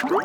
Shalom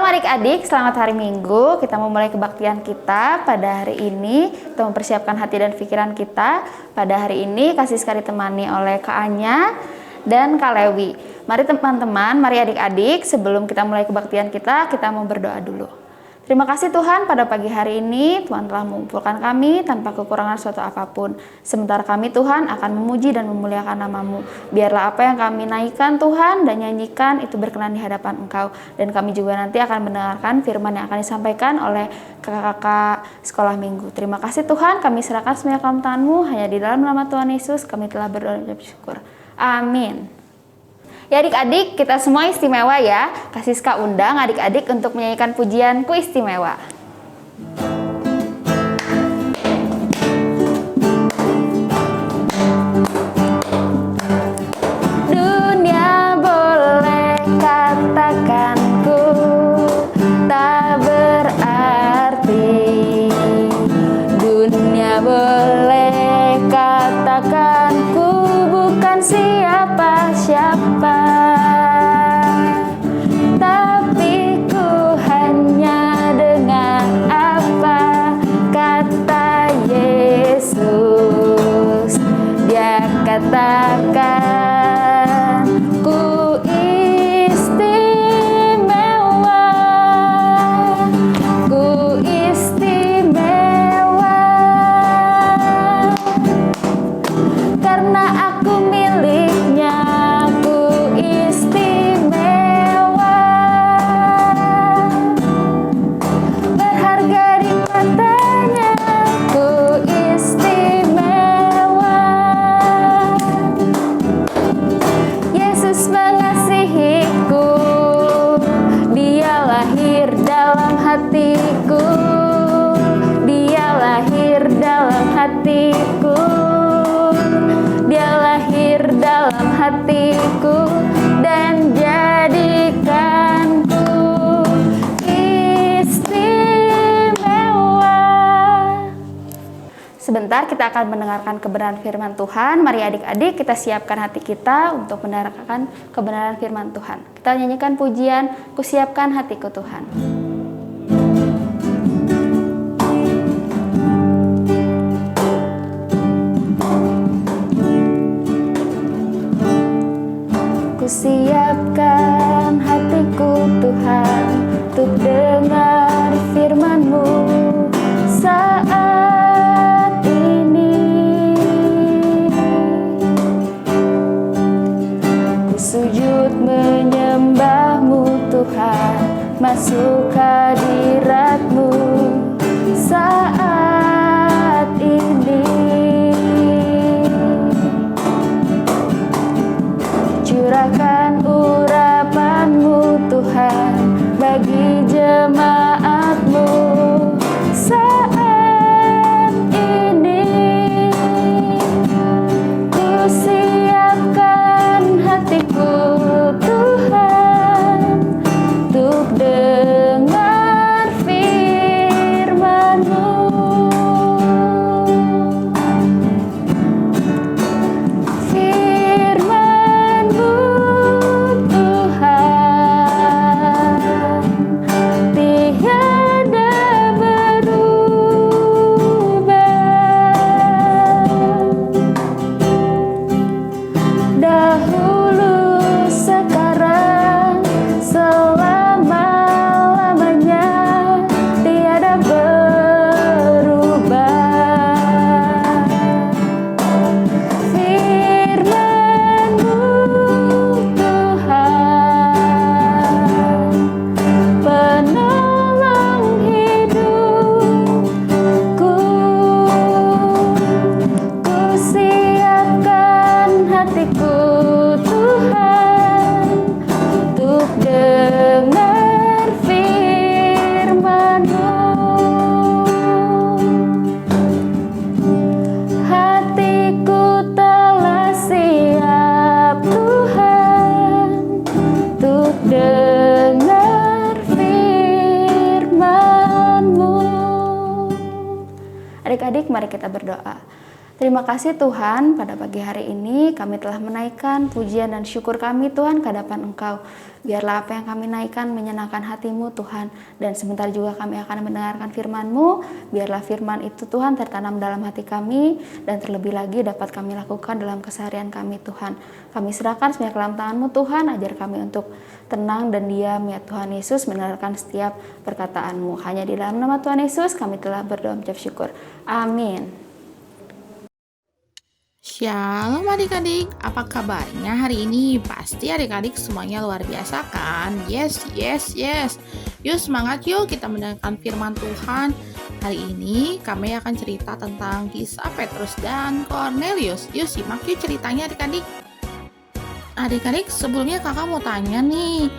adik-adik, selamat hari Minggu. Kita memulai kebaktian kita pada hari ini. Kita mempersiapkan hati dan pikiran kita. Pada hari ini kasih sekali ditemani oleh Kak Anya dan Kak Lewi. Mari teman-teman, mari adik-adik, sebelum kita mulai kebaktian kita mau berdoa dulu. Terima kasih Tuhan, pada pagi hari ini Tuhan telah mengumpulkan kami tanpa kekurangan suatu apapun. Sementara kami Tuhan akan memuji dan memuliakan nama-Mu. Biarlah apa yang kami naikkan Tuhan dan nyanyikan itu berkenan di hadapan Engkau. Dan kami juga nanti akan mendengarkan firman yang akan disampaikan oleh kakak-kakak sekolah minggu. Terima kasih Tuhan, kami serahkan semua ke tangan-Mu. Hanya di dalam nama Tuhan Yesus kami telah berdoa dan bersyukur. Amin. Ya adik-adik, kita semua istimewa ya. Kasih Kak undang adik-adik untuk menyanyikan pujianku istimewa. Dunia boleh katakan ku tak berarti. Dunia boleh katakan ku bukan siapa-siapa. Tapi ku hanya dengar apa kata Yesus. Dia katakan ku istimewa, ku istimewa, karena aku miliknya. Ku istimewa, berharga di matanya. Ku istimewa, Yesus mengasihiku. Dia lahir dalam hatiku. Dia lahir dalam hatiku. Dia lahir dalam hatiku dan jadikanku istimewa. Sebentar kita akan mendengarkan kebenaran firman Tuhan. Mari adik-adik kita siapkan hati kita untuk mendengarkan kebenaran firman Tuhan. Kita nyanyikan pujian, ku siapkan hatiku Tuhan. Ku siapkan hatiku Tuhan untuk dengar firman-Mu saat ini. Ku sujud menyembah-Mu Tuhan, masuk Adik-adik, mari kita berdoa. Terima kasih Tuhan, pada pagi hari ini kami telah menaikkan pujian dan syukur kami Tuhan ke hadapan Engkau. Biarlah apa yang kami naikkan menyenangkan hati-Mu Tuhan. Dan sebentar juga kami akan mendengarkan firman-Mu. Biarlah firman itu Tuhan tertanam dalam hati kami dan terlebih lagi dapat kami lakukan dalam keseharian kami Tuhan. Kami serahkan semuanya ke dalam tangan-Mu Tuhan, ajar kami untuk tenang dan diam ya Tuhan Yesus, mendengarkan setiap perkataan-Mu. Hanya di dalam nama Tuhan Yesus kami telah berdoa mengucap syukur. Amin. Shalom adik-adik, apa kabarnya hari ini? Pasti adik-adik semuanya luar biasa kan? Yes. Yuk semangat yuk kita mendengarkan firman Tuhan. Hari ini kami akan cerita tentang kisah Petrus dan Cornelius. Yuk simak yuk ceritanya adik-adik. Adik-adik, sebelumnya kakak mau tanya nih,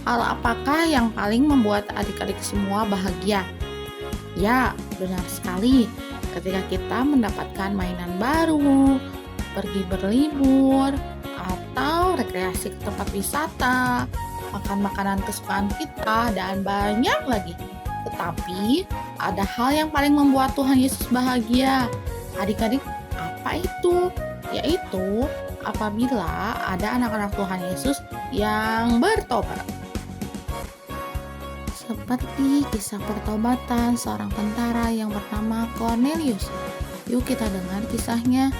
hal apakah yang paling membuat adik-adik semua bahagia? Ya, benar sekali. Ketika kita mendapatkan mainan baru, pergi berlibur, atau rekreasi ke tempat wisata, makan makanan kesukaan kita, dan banyak lagi. Tetapi, ada hal yang paling membuat Tuhan Yesus bahagia. Adik-adik, apa itu? Yaitu apabila ada anak-anak Tuhan Yesus yang bertobat. Seperti kisah pertobatan seorang tentara yang bernama Cornelius. Yuk kita dengar kisahnya.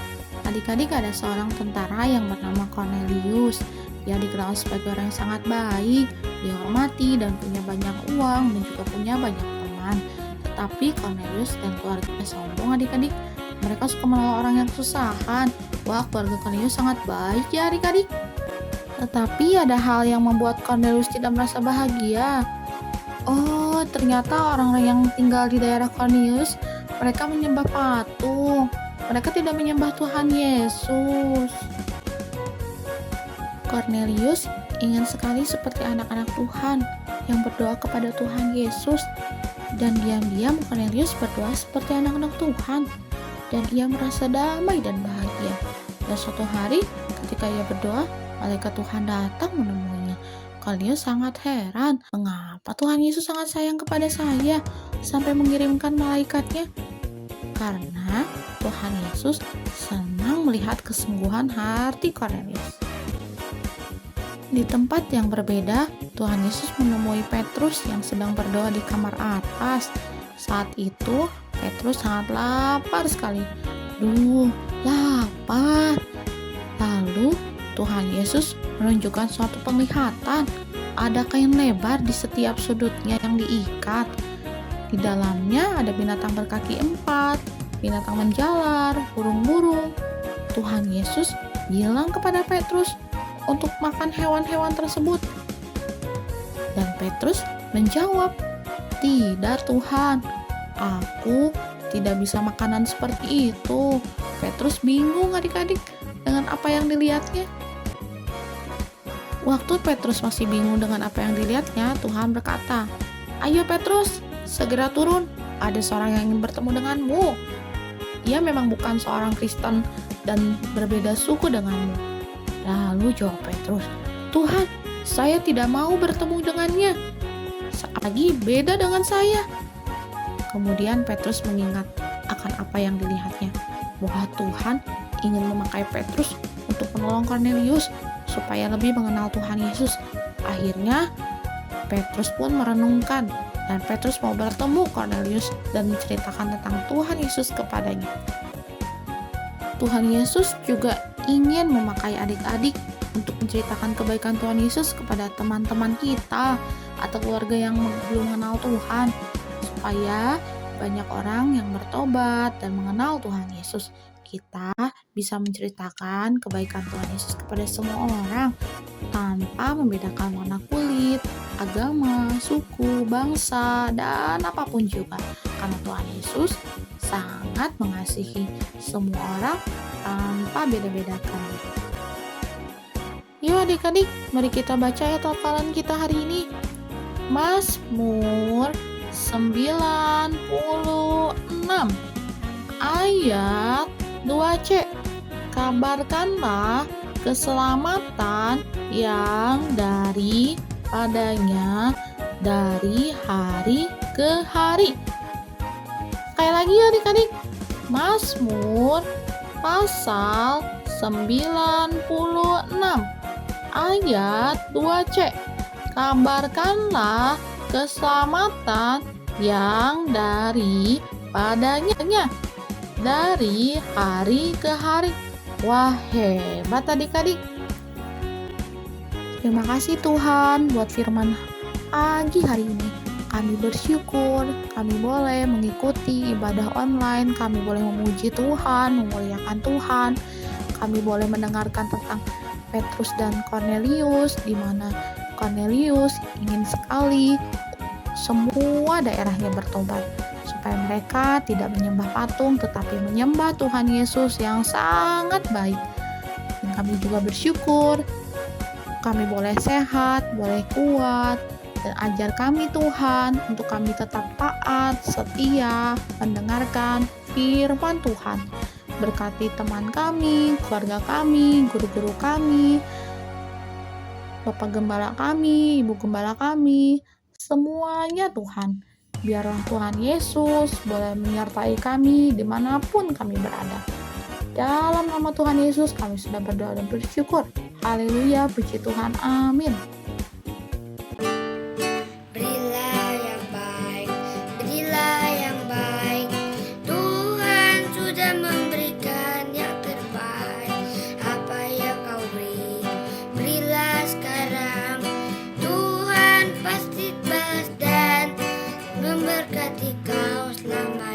Adik-adik, ada seorang tentara yang bernama Cornelius. Dia dikenal sebagai orang yang sangat baik, dihormati dan punya banyak uang dan juga punya banyak teman. Tetapi Cornelius dan keluarganya sombong adik-adik. Mereka suka menolong orang yang kesusahan. Wah, keluarga Cornelius sangat baik ya adik-adik. Tetapi ada hal yang membuat Cornelius tidak merasa bahagia. Oh, ternyata orang-orang yang tinggal di daerah Cornelius, mereka menyembah patung. Mereka tidak menyembah Tuhan Yesus. Cornelius ingin sekali seperti anak-anak Tuhan yang berdoa kepada Tuhan Yesus. Dan diam-diam Cornelius berdoa seperti anak-anak Tuhan. Dan ia merasa damai dan bahagia. Dan suatu hari ketika ia berdoa, malaikat Tuhan datang menemuinya. Cornelius sangat heran, mengapa Tuhan Yesus sangat sayang kepada saya sampai mengirimkan malaikatnya? Karena Tuhan Yesus senang melihat kesungguhan hati Cornelius. Di tempat yang berbeda, Tuhan Yesus menemui Petrus yang sedang berdoa di kamar atas. Saat itu, Petrus sangat lapar sekali. Lapar. Lalu, Tuhan Yesus menunjukkan suatu penglihatan. Ada kain lebar di setiap sudutnya yang diikat. Di dalamnya ada binatang berkaki 4, binatang menjalar, burung-burung. Tuhan Yesus bilang kepada Petrus untuk makan hewan-hewan tersebut. Dan Petrus menjawab, "Tidak Tuhan, aku tidak bisa makanan seperti itu." Petrus bingung adik-adik dengan apa yang dilihatnya. Waktu Petrus masih bingung dengan apa yang dilihatnya, Tuhan berkata, "Ayo Petrus, segera turun. Ada seorang yang ingin bertemu denganmu. Ia memang bukan seorang Kristen dan berbeda suku denganmu." Lalu jawab Petrus, "Tuhan, saya tidak mau bertemu dengannya. Apalagi beda dengan saya." Kemudian Petrus mengingat akan apa yang dilihatnya, bahwa Tuhan ingin memakai Petrus untuk menolong Cornelius supaya lebih mengenal Tuhan Yesus. Akhirnya Petrus pun merenungkan dan Petrus mau bertemu Cornelius dan menceritakan tentang Tuhan Yesus kepadanya. Tuhan Yesus juga ingin memakai adik-adik untuk menceritakan kebaikan Tuhan Yesus kepada teman-teman kita atau keluarga yang belum mengenal Tuhan, supaya banyak orang yang bertobat dan mengenal Tuhan Yesus. Kita bisa menceritakan kebaikan Tuhan Yesus kepada semua orang tanpa membedakan warna kulit, agama, suku, bangsa, dan apapun juga. Karena Tuhan Yesus sangat mengasihi semua orang tanpa beda-bedakan. Yuk adik-adik, mari kita baca ayat hafalan kita hari ini. Mazmur 96 ayat 2C. Kabarkanlah keselamatan yang daripadanya dari hari ke hari. Sekali lagi adik-adik, Mazmur pasal 96 ayat 2c. Kabarkanlah keselamatan yang daripadanya dari hari ke hari. Wah, hebat adik-adik. Terima kasih Tuhan buat firman pagi hari ini. Kami bersyukur, kami boleh mengikuti ibadah online, kami boleh memuji Tuhan, memuliakan Tuhan. Kami boleh mendengarkan tentang Petrus dan Cornelius, di mana Cornelius ingin sekali semua daerahnya bertobat, supaya mereka tidak menyembah patung tetapi menyembah Tuhan Yesus yang sangat baik. Dan kami juga bersyukur kami boleh sehat, boleh kuat, dan ajar kami Tuhan untuk kami tetap taat, setia, mendengarkan firman Tuhan. Berkati teman kami, keluarga kami, guru-guru kami, Bapak Gembala kami, Ibu Gembala kami, semuanya Tuhan. Biarlah Tuhan Yesus boleh menyertai kami dimanapun kami berada. Dalam nama Tuhan Yesus kami sudah berdoa dan bersyukur. Haleluya, puji Tuhan, amin. Berilah yang baik, berilah yang baik. Tuhan sudah memberikan yang terbaik. Apa yang kau beri, berilah sekarang. Tuhan pasti balas dan memberkati kau selama